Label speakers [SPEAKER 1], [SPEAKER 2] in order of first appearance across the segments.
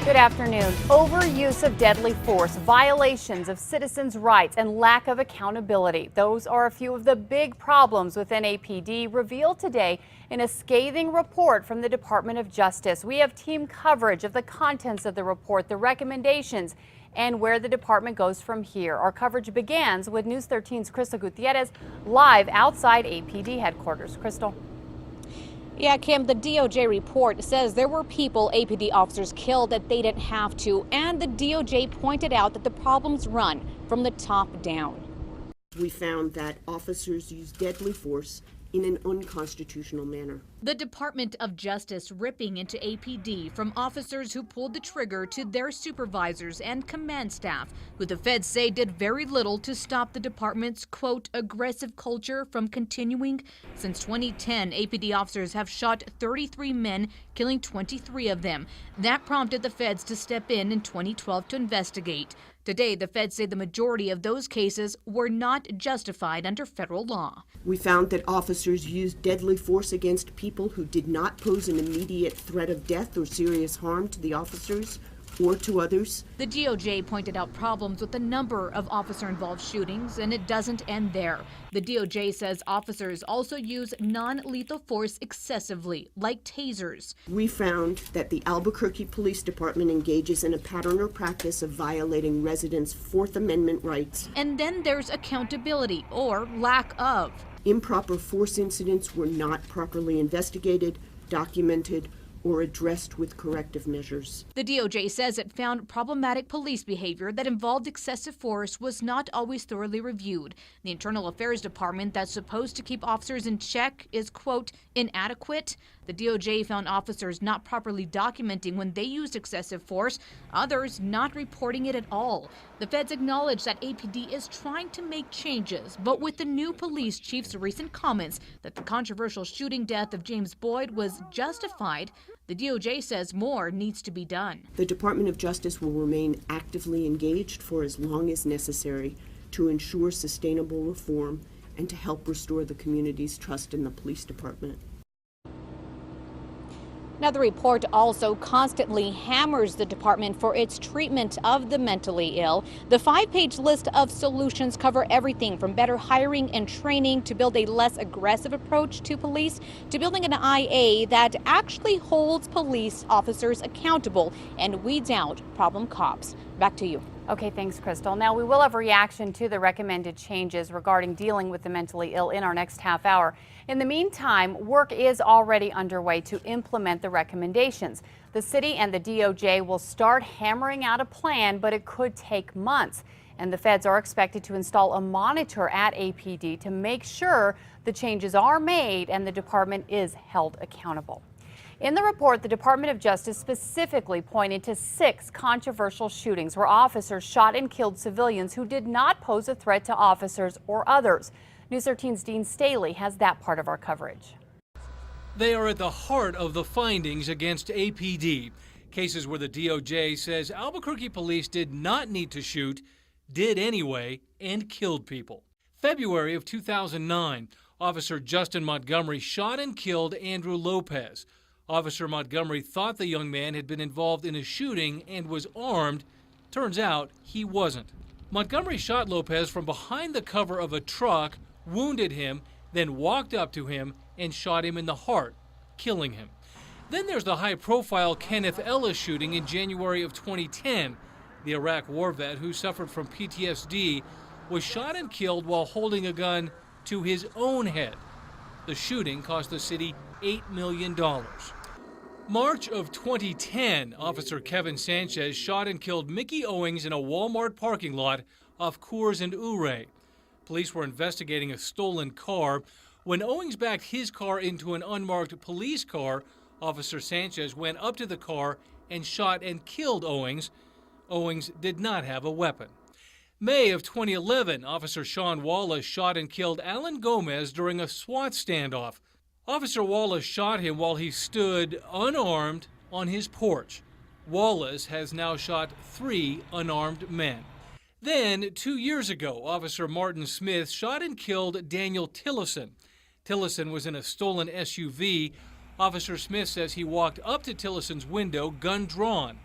[SPEAKER 1] Good afternoon. Overuse of deadly force, violations of citizens' rights, and lack of accountability. Those are a few of the big problems within APD revealed today in a scathing report from the Department of Justice. We have team coverage of the contents of the report, the recommendations, and where the department goes from here. Our coverage begins with News 13's Crystal Gutierrez live outside APD headquarters. Crystal.
[SPEAKER 2] Yeah, Kim, the DOJ report says there were people APD officers killed that they didn't have to, and the DOJ pointed out that the problems run from the top down.
[SPEAKER 3] We found that officers used deadly force in an unconstitutional manner.
[SPEAKER 4] The Department of Justice ripping into APD from officers who pulled the trigger to their supervisors and command staff, who the feds say did very little to stop the department's, quote, aggressive culture from continuing. Since 2010, APD officers have shot 33 men, killing 23 of them. That prompted the feds to step in 2012 to investigate. Today, the feds say the majority of those cases were not justified under federal law.
[SPEAKER 3] We found that officers used deadly force against people who did not pose an immediate threat of death or serious harm to the officers or to others.
[SPEAKER 4] The DOJ pointed out problems with a number of officer-involved shootings, and it doesn't end there. The DOJ says officers also use non-lethal force excessively, like tasers.
[SPEAKER 3] We found that the Albuquerque Police Department engages in a pattern or practice of violating residents' Fourth Amendment rights.
[SPEAKER 4] And then there's accountability, or lack of.
[SPEAKER 3] Improper force incidents were not properly investigated, documented, or addressed with corrective measures.
[SPEAKER 4] The DOJ says it found problematic police behavior that involved excessive force was not always thoroughly reviewed. The Internal Affairs Department that's supposed to keep officers in check is, quote, inadequate. The DOJ found officers not properly documenting when they used excessive force, others not reporting it at all. The feds acknowledge that APD is trying to make changes, but with the new police chief's recent comments that the controversial shooting death of James Boyd was justified, the DOJ says more needs to be done.
[SPEAKER 3] The Department of Justice will remain actively engaged for as long as necessary to ensure sustainable reform and to help restore the community's trust in the police department.
[SPEAKER 2] Now, the report also constantly hammers the department for its treatment of the mentally ill. The 5-page list of solutions cover everything from better hiring and training to build a less aggressive approach to police to building an IA that actually holds police officers accountable and weeds out problem cops. Back to you.
[SPEAKER 1] Okay, thanks, Crystal. Now, we will have a reaction to the recommended changes regarding dealing with the mentally ill in our next half hour. In the meantime, work is already underway to implement the recommendations. The city and the DOJ will start hammering out a plan, but it could take months. And the feds are expected to install a monitor at APD to make sure the changes are made and the department is held accountable. In the report, the Department of Justice specifically pointed to 6 controversial shootings where officers shot and killed civilians who did not pose a threat to officers or others. News 13's Dean Staley has that part of our coverage.
[SPEAKER 5] They are at the heart of the findings against APD. Cases where the DOJ says Albuquerque police did not need to shoot, did anyway, and killed people. February of 2009, Officer Justin Montgomery shot and killed Andrew Lopez. Officer Montgomery thought the young man had been involved in a shooting and was armed. Turns out he wasn't. Montgomery shot Lopez from behind the cover of a truck, wounded him, then walked up to him and shot him in the heart, killing him. Then there's the high-profile Kenneth Ellis shooting in January of 2010. The Iraq war vet who suffered from PTSD was shot and killed while holding a gun to his own head. The shooting cost the city $8 million. March of 2010, Officer Kevin Sanchez shot and killed Mickey Owings in a Walmart parking lot off Coors and Ouray. Police were investigating a stolen car. When Owings backed his car into an unmarked police car, Officer Sanchez went up to the car and shot and killed Owings. Owings did not have a weapon. May of 2011, Officer Sean Wallace shot and killed Alan Gomez during a SWAT standoff. Officer Wallace shot him while he stood unarmed on his porch. Wallace has now shot 3 unarmed men. Then, 2 years ago, Officer Martin Smith shot and killed Daniel Tillison. Tillison was in a stolen SUV. Officer Smith says he walked up to Tillison's window, gun drawn.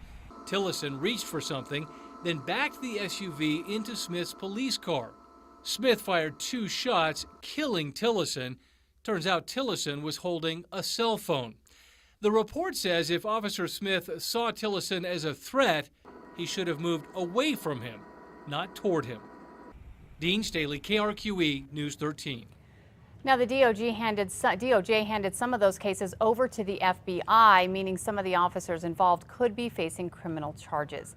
[SPEAKER 5] Tillison reached for something, then backed the SUV into Smith's police car. Smith fired 2 shots, killing Tillison. Turns out Tillison was holding a cell phone. The report says if Officer Smith saw Tillison as a threat, he should have moved away from him, not toward him. Dean Staley, KRQE News 13.
[SPEAKER 1] Now, the DOJ handed some of those cases over to the FBI, meaning some of the officers involved could be facing criminal charges.